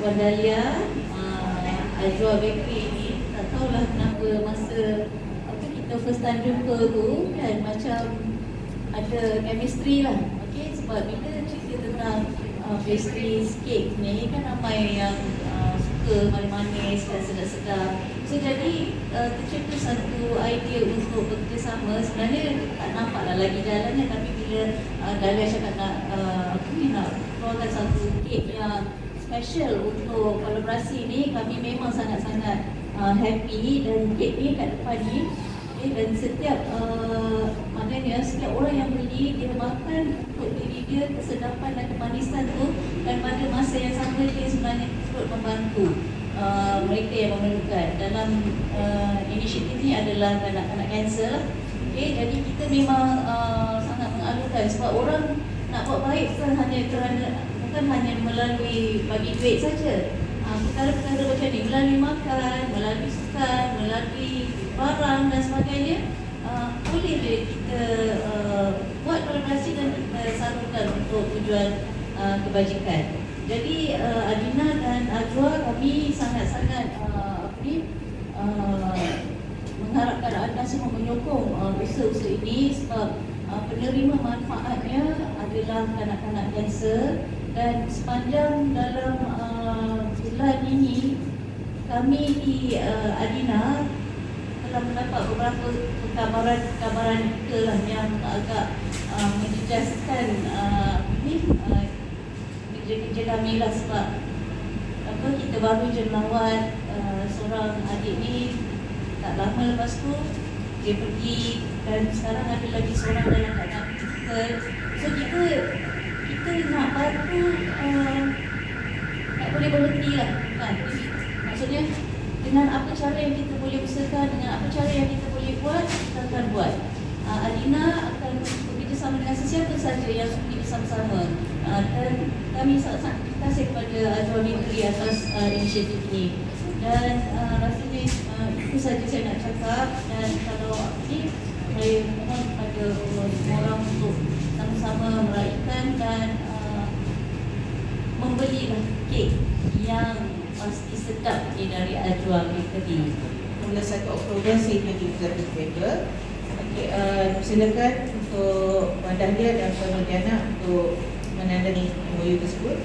Puan Dahlia, Ajwa Bakery ni tak tahulah kenapa masa kita first time jumpa tu kan macam ada chemistry lah. Okay, sebab bila cerita tentang pastries, cake ni kan ramai yang suka manis-manis dan sedap-sedap. So jadi tercipta satu idea untuk bekerjasama. Sebenarnya tak nampaklah lagi jalannya, tapi bila Dahlia cakap nak keluarkan satu kek yang special untuk kolaborasi ni, kami memang sangat-sangat happy. Dan kek ni kat depan ni, dan setiap maknanya setiap orang yang beli, dia makan untuk diri dia kesedapan dan kemanisan tu, dan pada masa yang sama dia sebenarnya turut membantu mereka yang memerlukan. Dalam inisiatif ni adalah kanak-kanak kanser. Okay, jadi kita memang sangat mengalukan sebab orang nak buat baik bukan hanya melalui bagi duit saja. Perkara-perkara macam ni melalui makan, melalui sukan, melalui barang dan sebagainya, boleh kita buat kolaborasi dan kita salurkan untuk tujuan kebajikan. Jadi Adina dan Ajwa, kami sangat-sangat mengharapkan anda semua menyokong usaha-usaha ini sebab penerima manfaatnya adalah kanak-kanak kanser. Dan sepanjang dalam bulan ini, kami di Adina telah mendapat beberapa kabaran kita lah yang agak menjejaskan kerja-kerja kami lah. Sebab kita baru je melawat seorang adik ni, tak lama lepas tu dia pergi, dan sekarang ada lagi seorang dalam keadaan kritikal. So kita nak bantu, tak boleh berhenti lah kan? Maksudnya dengan apa cara yang kita boleh usahakan, dengan apa cara yang kita boleh buat, kita akan buat. Adina akan bekerjasama dengan sesiapa saja yang sudi bersama-sama, dan kami sangat terima kasih kepada Ajwa Bakery atas inisiatif ini. Dan rasanya itu saja saya nak cakap. Dan kalau ini, saya mohon kepada semua orang untuk sama-sama meraihkan dan membelilah kek yang pasti sedap dari Ajwa Bakery. Mula 1 Oktober sehingga 3 November. Silakan untuk Puan Dahlia dan Puan Nurdiana untuk menandatangani MOU tersebut.